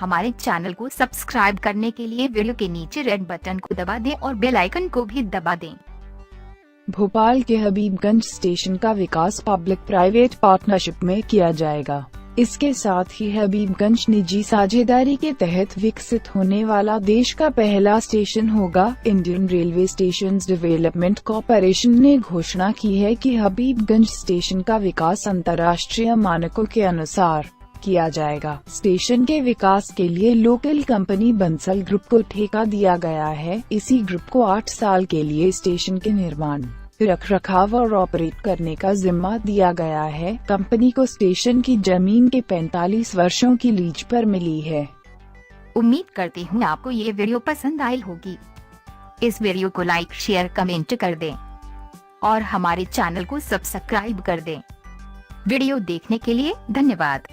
हमारे चैनल को सब्सक्राइब करने के लिए वीडियो के नीचे रेड बटन को दबा दें और बेल आइकन को भी दबा दें। भोपाल के हबीबगंज स्टेशन का विकास पब्लिक प्राइवेट पार्टनरशिप में किया जाएगा। इसके साथ ही हबीबगंज निजी साझेदारी के तहत विकसित होने वाला देश का पहला स्टेशन होगा। Indian railway stations development corporation ने घोषणा की है कि हबीबगंज स्टेशन का विकास अंतर्राष्ट्रीय मानकों के अनुसार किया जाएगा। स्टेशन के विकास के लिए लोकल कंपनी बंसल ग्रुप को ठेका दिया गया है। इसी ग्रुप को 8 साल के लिए स्टेशन के निर्माण, रखरखाव और ऑपरेट करने का जिम्मा दिया गया है। कंपनी को स्टेशन की जमीन के 45 वर्षों की लीज पर मिली है। उम्मीद करती हूँ आपको ये वीडियो पसंद आई होगी। इस वीडियो को लाइक, शेयर, कमेंट कर दें और हमारे चैनल को सब्सक्राइब कर दें। वीडियो देखने के लिए धन्यवाद।